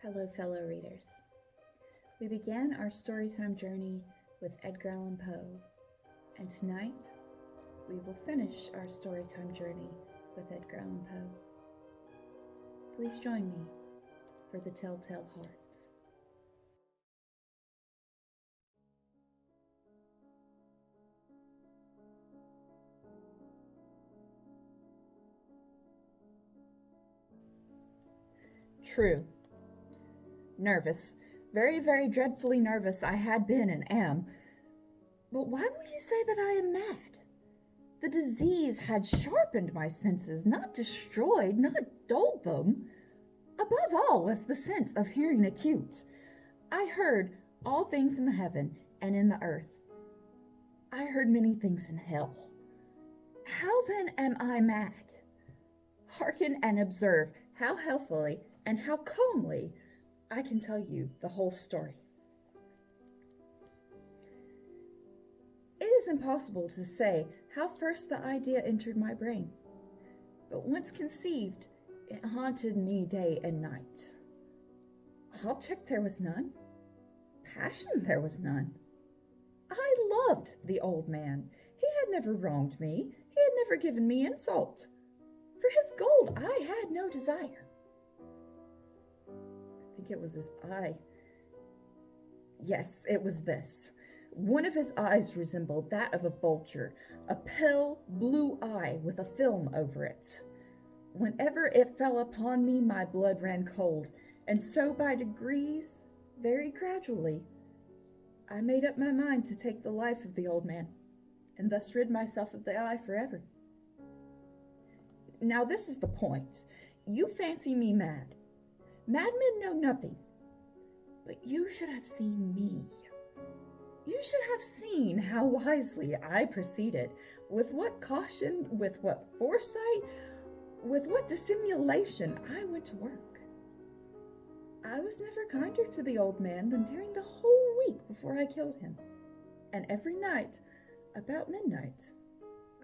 Hello, fellow readers. We began our storytime journey with Edgar Allan Poe, and tonight we will finish our storytime journey with Edgar Allan Poe. Please join me for The Telltale Heart. True. Nervous. Very, very dreadfully nervous I had been and am. But why will you say that I am mad? The disease had sharpened my senses, not destroyed, not dulled them. Above all was the sense of hearing acute. I heard all things in the heaven and in the earth. I heard many things in hell. How then am I mad? Hearken and observe how healthily and how calmly I can tell you the whole story. It is impossible to say how first the idea entered my brain, but once conceived, it haunted me day and night. Object there was none. Passion there was none. I loved the old man. He had never wronged me. He had never given me insult. For his gold I had no desire. I think it was his eye. Yes, it was this. One of his eyes resembled that of a vulture, a pale blue eye with a film over it. Whenever it fell upon me, my blood ran cold, and so by degrees, very gradually, I made up my mind to take the life of the old man, and thus rid myself of the eye forever. Now this is the point. You fancy me mad. Madmen know nothing, but you should have seen me. You should have seen how wisely I proceeded, with what caution, with what foresight, with what dissimulation I went to work. I was never kinder to the old man than during the whole week before I killed him. And every night, about midnight,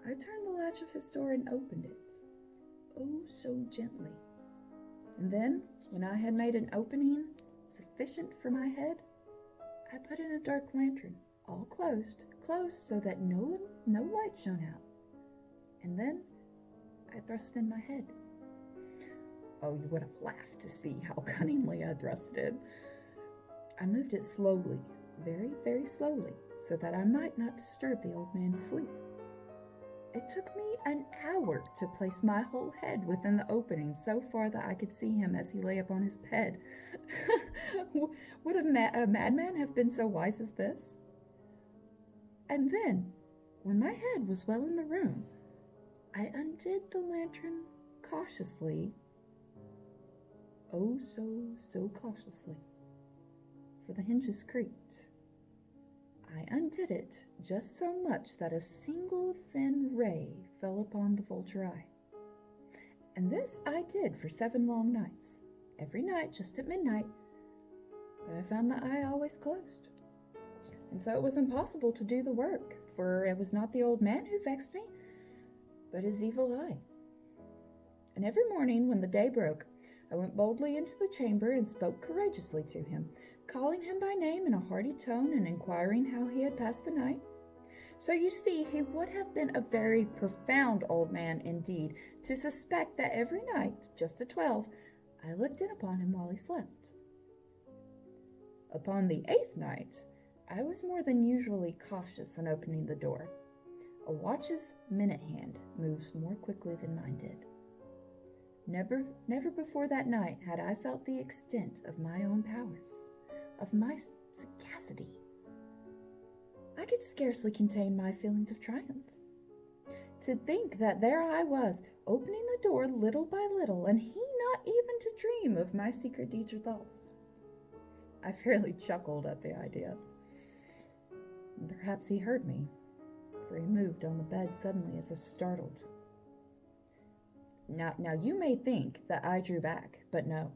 I turned the latch of his door and opened it, oh so gently. And then, when I had made an opening sufficient for my head, I put in a dark lantern, all closed so that no light shone out. And then I thrust in my head. Oh, you would have laughed to see how cunningly I thrust it in. I moved it slowly, very, very slowly, so that I might not disturb the old man's sleep. It took me an hour to place my whole head within the opening so far that I could see him as he lay upon his bed. Would a madman have been so wise as this? And then, when my head was well in the room, I undid the lantern cautiously, oh so cautiously, for the hinges creaked. I undid it just so much that a single thin ray fell upon the vulture eye. And this I did for 7 long nights, every night just at midnight, but I found the eye always closed. And so it was impossible to do the work, for it was not the old man who vexed me, but his evil eye. And every morning when the day broke, I went boldly into the chamber and spoke courageously to him, calling him by name in a hearty tone and inquiring how he had passed the night. So you see, he would have been a very profound old man indeed to suspect that every night, just at 12, I looked in upon him while he slept. Upon the 8th night, I was more than usually cautious in opening the door. A watch's minute hand moves more quickly than mine did. Never before that night had I felt the extent of my own powers, of my sagacity. I could scarcely contain my feelings of triumph. To think that there I was, opening the door little by little, and he not even to dream of my secret deeds or thoughts. I fairly chuckled at the idea. Perhaps he heard me, for he moved on the bed suddenly as if startled. Now you may think that I drew back, but no.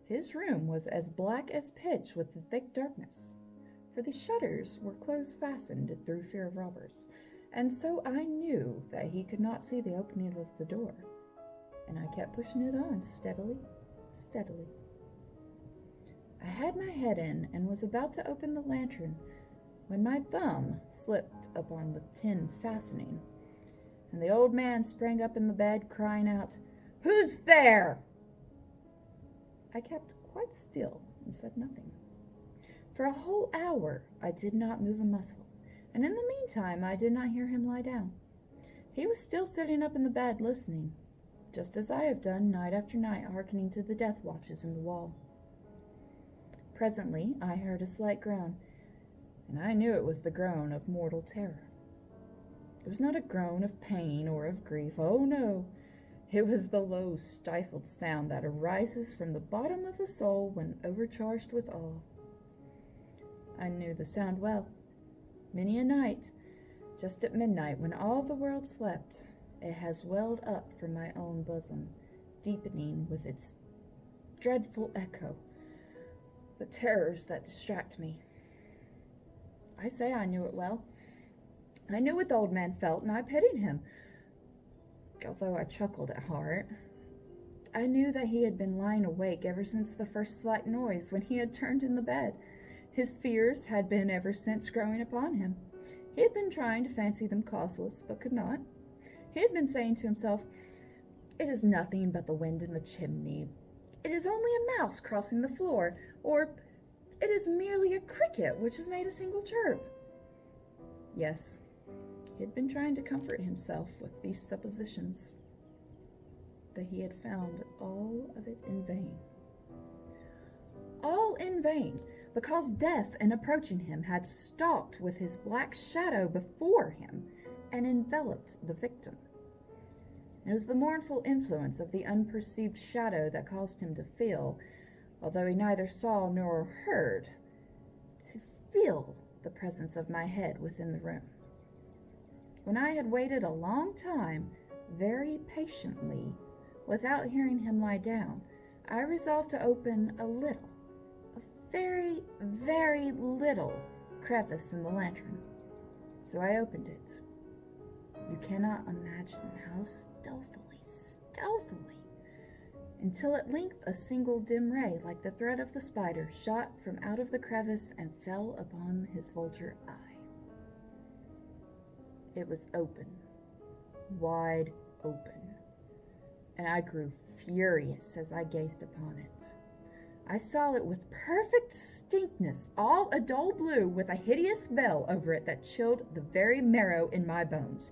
His room was as black as pitch with the thick darkness, for the shutters were close-fastened through fear of robbers, and so I knew that he could not see the opening of the door, and I kept pushing it on steadily. I had my head in and was about to open the lantern when my thumb slipped upon the tin fastening, and the old man sprang up in the bed, crying out, "Who's there?" I kept quite still and said nothing. For a whole hour I did not move a muscle, and in the meantime I did not hear him lie down. He was still sitting up in the bed listening, just as I have done night after night, hearkening to the death watches in the wall. Presently I heard a slight groan, and I knew it was the groan of mortal terror. It was not a groan of pain or of grief. Oh, no. It was the low, stifled sound that arises from the bottom of the soul when overcharged with awe. I knew the sound well. Many a night, just at midnight, when all the world slept, it has welled up from my own bosom, deepening with its dreadful echo the terrors that distract me. I say I knew it well. I knew what the old man felt, and I pitied him, although I chuckled at heart. I knew that he had been lying awake ever since the first slight noise when he had turned in the bed. His fears had been ever since growing upon him. He had been trying to fancy them causeless, but could not. He had been saying to himself, "It is nothing but the wind in the chimney. It is only a mouse crossing the floor, or it is merely a cricket which has made a single chirp." Yes, he had been trying to comfort himself with these suppositions, but he had found all of it in vain. All in vain, because death, in approaching him, had stalked with his black shadow before him and enveloped the victim. It was the mournful influence of the unperceived shadow that caused him to feel, although he neither saw nor heard, to feel the presence of my head within the room. When I had waited a long time, very patiently, without hearing him lie down, I resolved to open a very, very little crevice in the lantern. So I opened it. You cannot imagine how stealthily, until at length a single dim ray, like the thread of the spider, shot from out of the crevice and fell upon his vulture eye. It was open, wide open, and I grew furious as I gazed upon it. I saw it with perfect distinctness, all a dull blue, with a hideous veil over it that chilled the very marrow in my bones.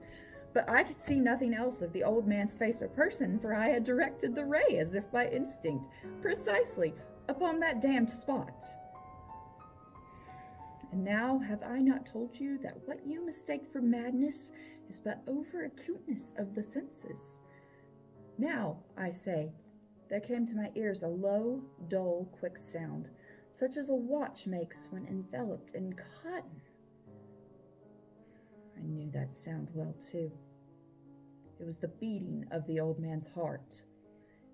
But I could see nothing else of the old man's face or person, for I had directed the ray, as if by instinct, precisely upon that damned spot. And now have I not told you that what you mistake for madness is but over-acuteness of the senses? Now, I say, there came to my ears a low, dull, quick sound, such as a watch makes when enveloped in cotton. I knew that sound well, too. It was the beating of the old man's heart.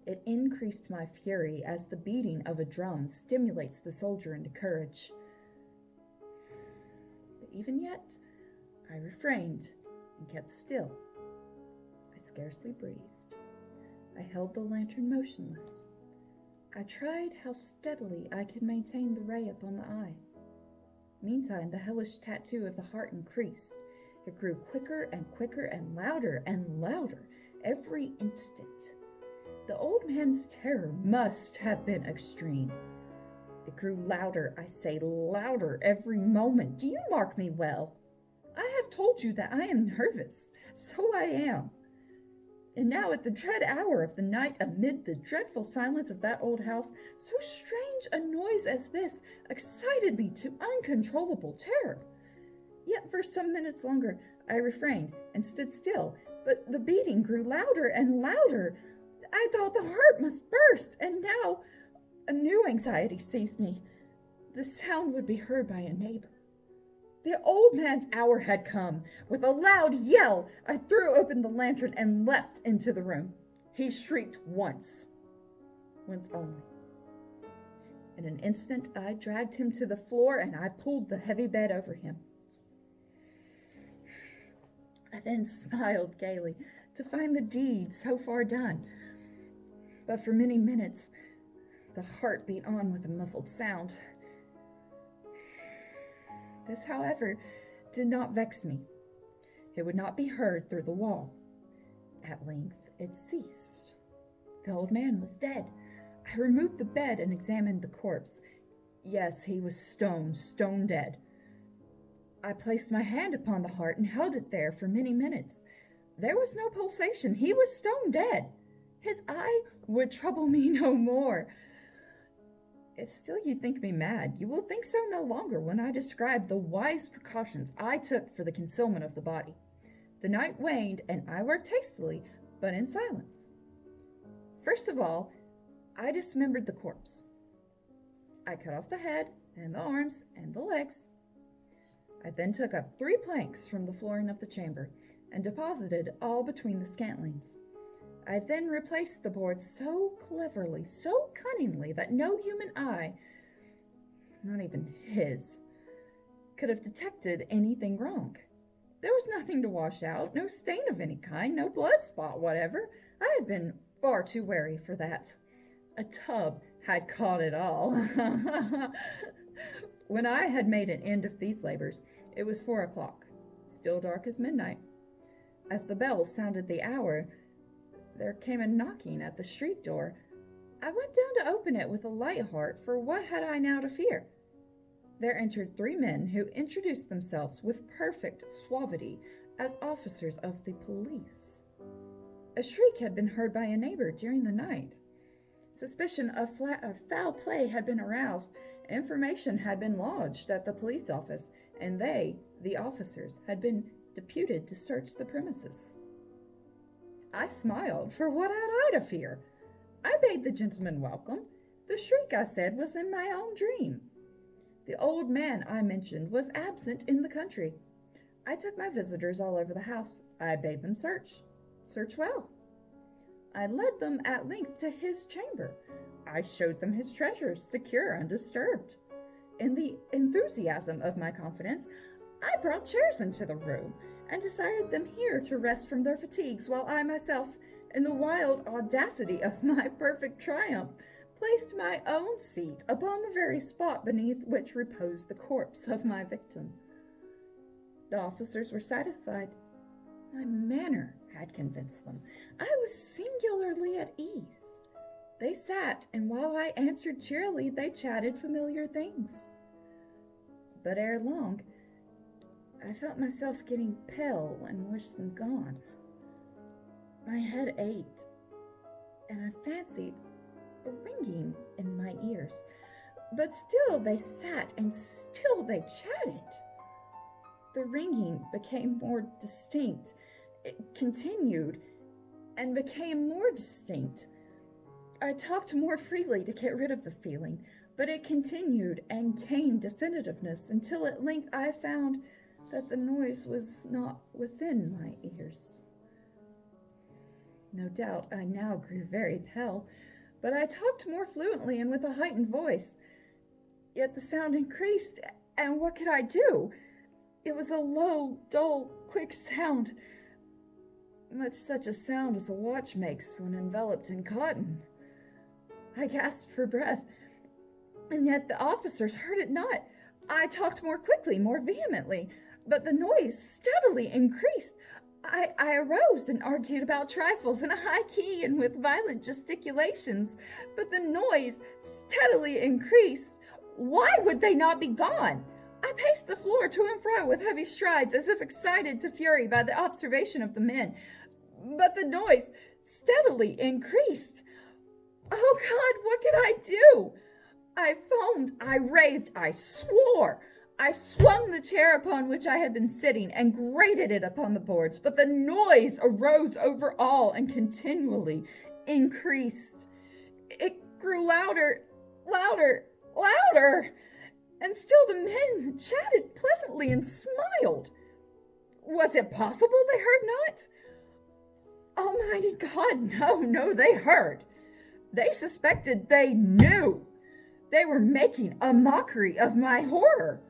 It increased my fury as the beating of a drum stimulates the soldier into courage. But even yet, I refrained and kept still. I scarcely breathed. I held the lantern motionless. I tried how steadily I could maintain the ray upon the eye. Meantime, the hellish tattoo of the heart increased. It grew quicker and louder every instant. The old man's terror must have been extreme. It grew louder, I say, louder every moment. Do you mark me well? I have told you that I am nervous. So I am. And now at the dread hour of the night, amid the dreadful silence of that old house, so strange a noise as this excited me to uncontrollable terror. Yet for some minutes longer I refrained and stood still, but the beating grew louder and louder. I thought the heart must burst, and now a new anxiety seized me. The sound would be heard by a neighbor. The old man's hour had come. With a loud yell, I threw open the lantern and leapt into the room. He shrieked once only. In an instant, I dragged him to the floor and I pulled the heavy bed over him. I then smiled gaily to find the deed so far done. But for many minutes, The heart beat on with a muffled sound. This, however, did not vex me. It would not be heard through the wall. At length it ceased. The old man was dead. I removed the bed and examined the corpse. Yes, he was stone dead. I placed my hand upon the heart and held it there for many minutes. There was no pulsation. He was stone dead. His eye would trouble me no more. If still you think me mad, you will think so no longer when I describe the wise precautions I took for the concealment of the body. The night waned, and I worked hastily, but in silence. First of all, I dismembered the corpse. I cut off the head, and the arms, and the legs. I then took up 3 planks from the flooring of the chamber, and deposited all between the scantlings. I then replaced the boards so cleverly, so cunningly, that no human eye, not even his, could have detected anything wrong. There was nothing to wash out, no stain of any kind, no blood spot whatever. I had been far too wary for that. A tub had caught it all. When I had made an end of these labors, it was 4 o'clock, still dark as midnight. As the bells sounded the hour, there came a knocking at the street door. I went down to open it with a light heart, for what had I now to fear? There entered 3 men who introduced themselves with perfect suavity as officers of the police. A shriek had been heard by a neighbor during the night. Suspicion of foul play had been aroused. Information had been lodged at the police office, and they, the officers, had been deputed to search the premises. I smiled, for what had I to fear? I bade the gentleman welcome. The shriek, I said, was in my own dream. The old man I mentioned was absent in the country. I took my visitors all over the house. I bade them search well. I led them at length to his chamber. I showed them his treasures, secure, undisturbed. In the enthusiasm of my confidence, I brought chairs into the room, and desired them here to rest from their fatigues, while I myself, in the wild audacity of my perfect triumph, placed my own seat upon the very spot beneath which reposed the corpse of my victim. The officers were satisfied. My manner had convinced them. I was singularly at ease. They sat, and while I answered cheerily, they chatted familiar things. But ere long, I felt myself getting pale and wished them gone. My head ached, and I fancied a ringing in my ears. But still they sat, and still they chatted. The ringing became more distinct. It continued and became more distinct. I talked more freely to get rid of the feeling, but it continued and gained definitiveness until at length I found that the noise was not within my ears. No doubt I now grew very pale, but I talked more fluently and with a heightened voice. Yet the sound increased, and what could I do? It was a low, dull, quick sound, much such a sound as a watch makes when enveloped in cotton. I gasped for breath, and yet the officers heard it not. I talked more quickly, more vehemently, but the noise steadily increased. I arose and argued about trifles in a high key and with violent gesticulations, but the noise steadily increased. Why would they not be gone? I paced the floor to and fro with heavy strides, as if excited to fury by the observation of the men, but the noise steadily increased. Oh God, what could I do? I foamed, I raved, I swore. I swung the chair upon which I had been sitting and grated it upon the boards, but the noise arose over all and continually increased. It grew louder, and still the men chatted pleasantly and smiled. Was it possible they heard not? Almighty God, no, they heard. They suspected, they knew. They were making a mockery of my horror.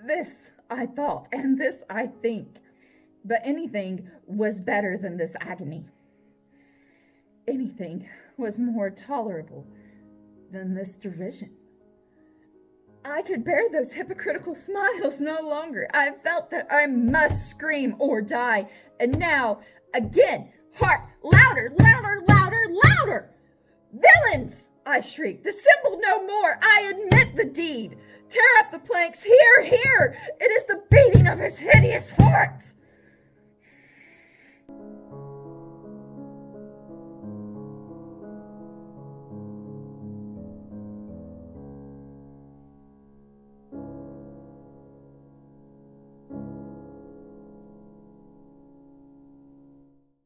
This I thought, and this I think, but anything was better than this agony. Anything was more tolerable than this derision. I could bear those hypocritical smiles no longer. I felt that I must scream or die. And now, again, hark, louder, louder, louder, louder! Villains! I shrieked. Dissemble no more. I admit the deed. Tear up the planks. Here, here! It is the beating of his hideous heart!